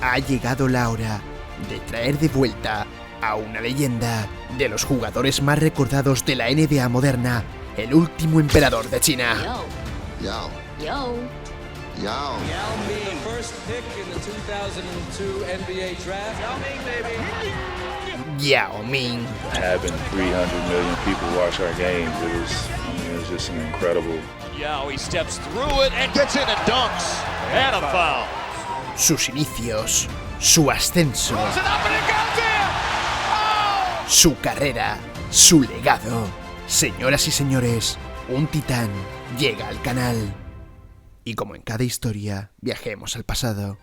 Ha llegado la hora de traer de vuelta a una leyenda de los jugadores más recordados de la NBA moderna, el último emperador de China. Yao. Yo. Yao. Yao Ming, first pick in the 2002 NBA draft. Yao Ming, baby. Yao Ming. Having 300 million people watch our games, it was just an incredible. Yao, he steps through it and gets in and dunks. And a foul. Sus inicios, su ascenso, su carrera, su legado. Señoras y señores, un titán llega al canal. Y como en cada historia, viajemos al pasado.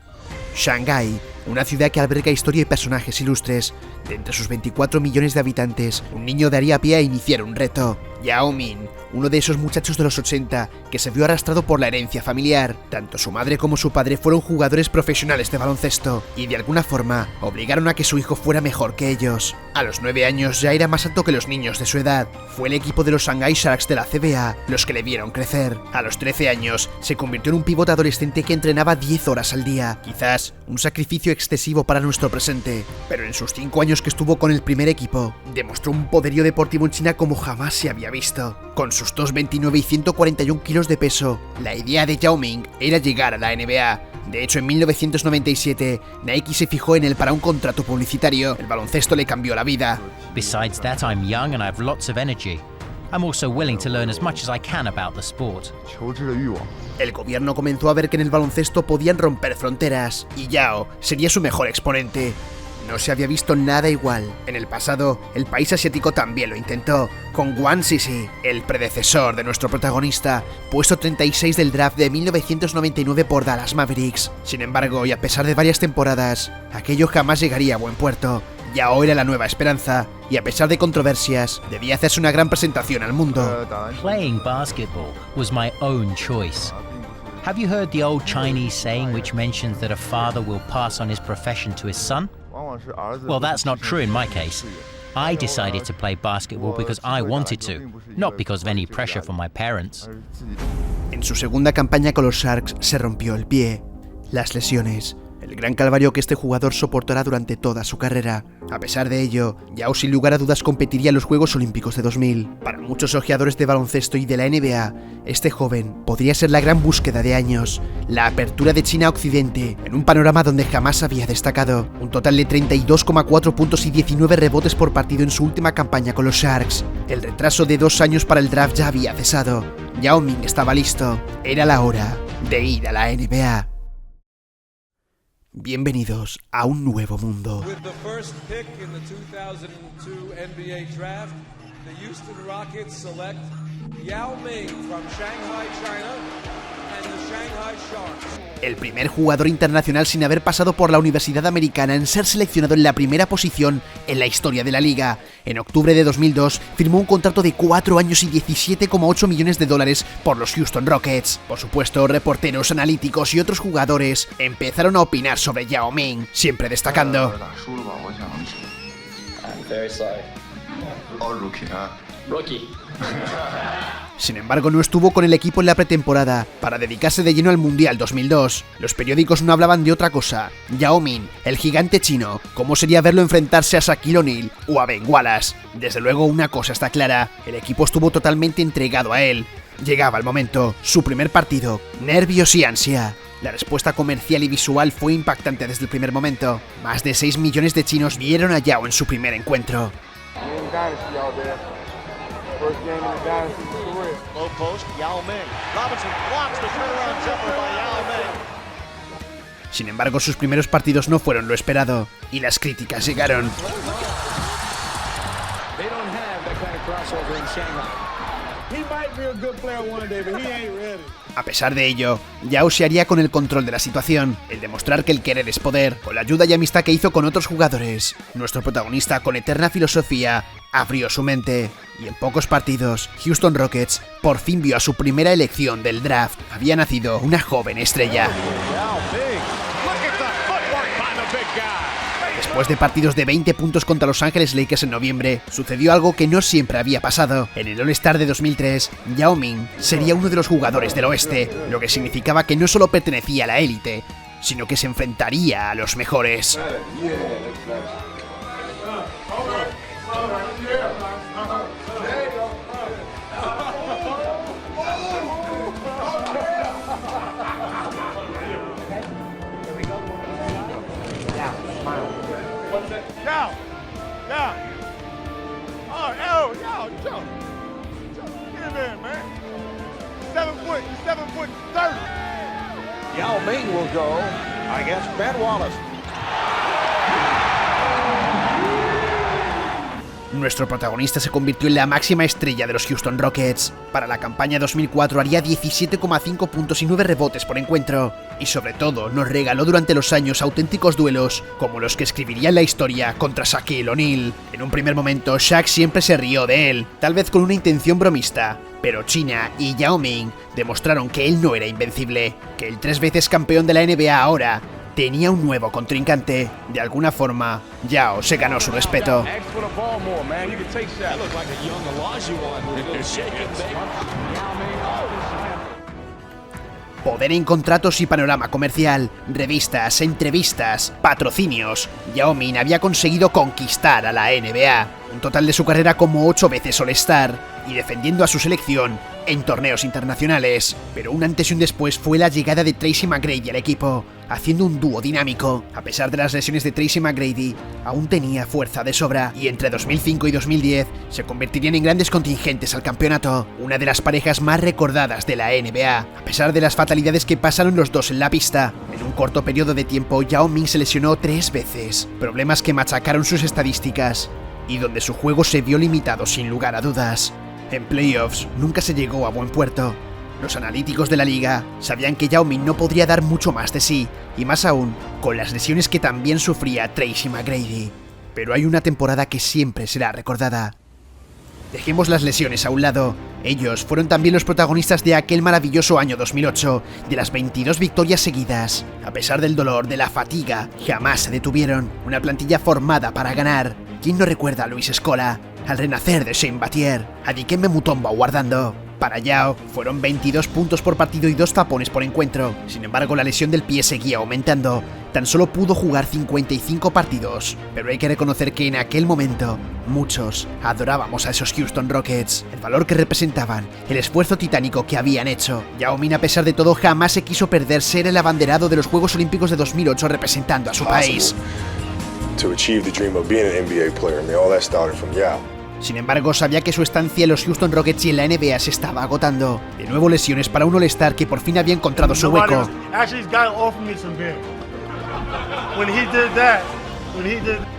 Shanghái, una ciudad que alberga historia y personajes ilustres. De entre sus 24 millones de habitantes, un niño daría pie a iniciar un reto. Yao Ming, uno de esos muchachos de los 80 que se vio arrastrado por la herencia familiar. Tanto su madre como su padre fueron jugadores profesionales de baloncesto y de alguna forma obligaron a que su hijo fuera mejor que ellos. A los 9 años ya era más alto que los niños de su edad. Fue el equipo de los Shanghai Sharks de la CBA los que le vieron crecer. A los 13 años se convirtió en un pivote adolescente que entrenaba 10 horas al día. Quizás un sacrificio excesivo para nuestro presente, pero en sus 5 años que estuvo con el primer equipo, demostró un poderío deportivo en China como jamás se había visto. Con sus 2,29 y 141 kilos de peso, la idea de Yao Ming era llegar a la NBA. De hecho, en 1997, Nike se fijó en él para un contrato publicitario. El baloncesto le cambió la vida. Besides that, I'm young and I have lots of energy. I'm also willing to learn as much as I can about the sport. 求知的欲望。 El gobierno comenzó a ver que en el baloncesto podían romper fronteras, y Yao sería su mejor exponente. No se había visto nada igual. En el pasado, el país asiático también lo intentó, con Wang Sisi, el predecesor de nuestro protagonista, puesto 36 del draft de 1999 por Dallas Mavericks. Sin embargo, y a pesar de varias temporadas, aquello jamás llegaría a buen puerto. Yao era la nueva esperanza, y a pesar de controversias, debía hacerse una gran presentación al mundo. Playing basketball was my own choice. Have you heard the old Chinese saying which mentions that a father will pass on his profession to his son? Well, that's not true in my case. I decided to play basketball because I wanted to, not because of any pressure from my parents. En su segunda campaña con los Sharks se rompió el pie. Las lesiones, el gran calvario que este jugador soportará durante toda su carrera. A pesar de ello, Yao sin lugar a dudas competiría en los Juegos Olímpicos de 2000. Para muchos ojeadores de baloncesto y de la NBA, este joven podría ser la gran búsqueda de años, la apertura de China a Occidente, en un panorama donde jamás había destacado. Un total de 32,4 puntos y 19 rebotes por partido en su última campaña con los Sharks. El retraso de 2 años para el draft ya había cesado. Yao Ming estaba listo. Era la hora de ir a la NBA. Bienvenidos a un nuevo mundo. With the first pick in the 2002 NBA draft, the Houston Rockets select Yao Ming from Shanghai, China, and the Shanghai Sharks. El primer jugador internacional sin haber pasado por la Universidad Americana en ser seleccionado en la primera posición en la historia de la liga. En octubre de 2002 firmó un contrato de 4 años y 17,8 millones de dólares por los Houston Rockets. Por supuesto, reporteros, analíticos y otros jugadores empezaron a opinar sobre Yao Ming, siempre destacando: 打输了吧？我想 I'm very sorry. 哦，rookie 啊。 Rookie. Sin embargo, no estuvo con el equipo en la pretemporada para dedicarse de lleno al Mundial 2002. Los periódicos no hablaban de otra cosa. Yao Ming, el gigante chino, ¿cómo sería verlo enfrentarse a Shaquille O'Neal o a Ben Wallace? Desde luego, una cosa está clara, el equipo estuvo totalmente entregado a él. Llegaba el momento, su primer partido, nervios y ansia. La respuesta comercial y visual fue impactante desde el primer momento. Más de 6 millones de chinos vieron a Yao en su primer encuentro. Low post, Yao Ming. Robinson blocks the turnaround jumper by Yao Ming. Sin embargo, sus primeros partidos no fueron lo esperado, y las críticas llegaron. They don't have that kind of crossover in Shanghai. He might be a good player one day, but he ain't ready. A pesar de ello, Yao se haría con el control de la situación, el demostrar que el querer es poder, con la ayuda y amistad que hizo con otros jugadores. Nuestro protagonista, con eterna filosofía, abrió su mente, y en pocos partidos, Houston Rockets por fin vio a su primera elección del draft. Había nacido una joven estrella. Yao Ming. Look at the footwork by the big guy. Después de partidos de 20 puntos contra Los Ángeles Lakers en noviembre, sucedió algo que no siempre había pasado. En el All-Star de 2003, Yao Ming sería uno de los jugadores del oeste, lo que significaba que no solo pertenecía a la élite, sino que se enfrentaría a los mejores. Yao Ming will go against Ben Wallace. Nuestro protagonista se convirtió en la máxima estrella de los Houston Rockets. Para la campaña 2004 haría 17,5 puntos y 9 rebotes por encuentro. Y sobre todo, nos regaló durante los años auténticos duelos, como los que escribiría en la historia contra Shaquille O'Neal. En un primer momento, Shaq siempre se rió de él, tal vez con una intención bromista. Pero China y Yao Ming demostraron que él no era invencible, que el 3 veces campeón de la NBA ahora tenía un nuevo contrincante. De alguna forma, Yao se ganó su respeto. Poder en contratos y panorama comercial, revistas, entrevistas, patrocinios. Yao Ming había conseguido conquistar a la NBA. Un total de su carrera como 8 veces All-Star y defendiendo a su selección en torneos internacionales. Pero un antes y un después fue la llegada de Tracy McGrady al equipo, haciendo un dúo dinámico. A pesar de las lesiones de Tracy McGrady, aún tenía fuerza de sobra y entre 2005 y 2010 se convertirían en grandes contingentes al campeonato, una de las parejas más recordadas de la NBA. A pesar de las fatalidades que pasaron los dos en la pista, en un corto periodo de tiempo Yao Ming se lesionó 3 veces, problemas que machacaron sus estadísticas y donde su juego se vio limitado sin lugar a dudas. En playoffs nunca se llegó a buen puerto. Los analíticos de la liga sabían que Yao Ming no podría dar mucho más de sí, y más aún con las lesiones que también sufría Tracy McGrady. Pero hay una temporada que siempre será recordada. Dejemos las lesiones a un lado. Ellos fueron también los protagonistas de aquel maravilloso año 2008, de las 22 victorias seguidas. A pesar del dolor, de la fatiga, jamás se detuvieron. Una plantilla formada para ganar. ¿Quién no recuerda a Luis Scola, al renacer de Shane Battier, a Dikembe Mutombo guardando? Para Yao fueron 22 puntos por partido y 2 tapones por encuentro. Sin embargo, la lesión del pie seguía aumentando. Tan solo pudo jugar 55 partidos. Pero hay que reconocer que en aquel momento muchos adorábamos a esos Houston Rockets, el valor que representaban, el esfuerzo titánico que habían hecho. Yao Ming, a pesar de todo, jamás se quiso perder ser el abanderado de los Juegos Olímpicos de 2008 representando a su país. To achieve the dream of being an NBA player, I mean, all that started from Yao. Sin embargo, sabía que su estancia en los Houston Rockets y en la NBA se estaba agotando. De nuevo lesiones para un All-Star que por fin había encontrado su hueco.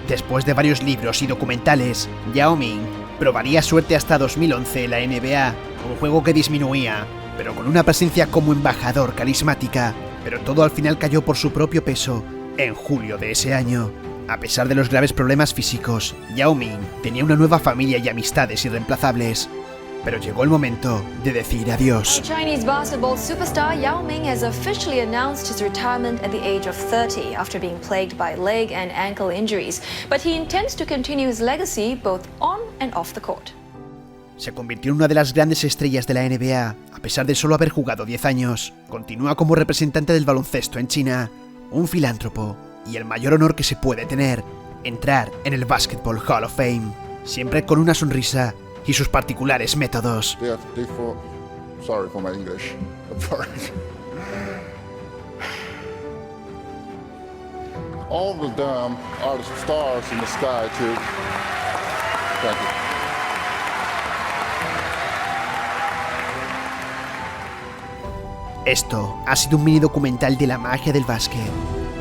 Después de varios libros y documentales, Yao Ming probaría suerte hasta 2011 en la NBA, un juego que disminuía, pero con una presencia como embajador carismática. Pero todo al final cayó por su propio peso en julio de ese año. A pesar de los graves problemas físicos, Yao Ming tenía una nueva familia y amistades irreemplazables. Pero llegó el momento de decir adiós. Chinese basketball superstar Yao Ming has officially announced his retirement at the age of 30 after being plagued by leg and ankle injuries. But he intends to continue his legacy both on and off the court. Se convirtió en una de las grandes estrellas de la NBA, a pesar de solo haber jugado 10 años. Continúa como representante del baloncesto en China, un filántropo y el mayor honor que se puede tener, entrar en el Basketball Hall of Fame, siempre con una sonrisa y sus particulares métodos. Sorry for my English. All of them are the stars in the sky too. Thank you. Esto ha sido un mini documental de la magia del básquet,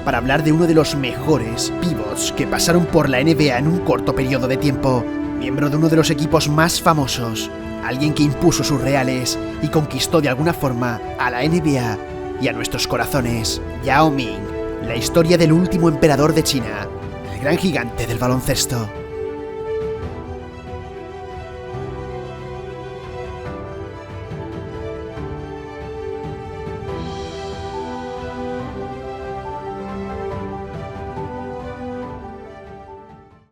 para hablar de uno de los mejores pivots que pasaron por la NBA en un corto periodo de tiempo, miembro de uno de los equipos más famosos, alguien que impuso sus reales y conquistó de alguna forma a la NBA y a nuestros corazones. Yao Ming, la historia del último emperador de China, el gran gigante del baloncesto.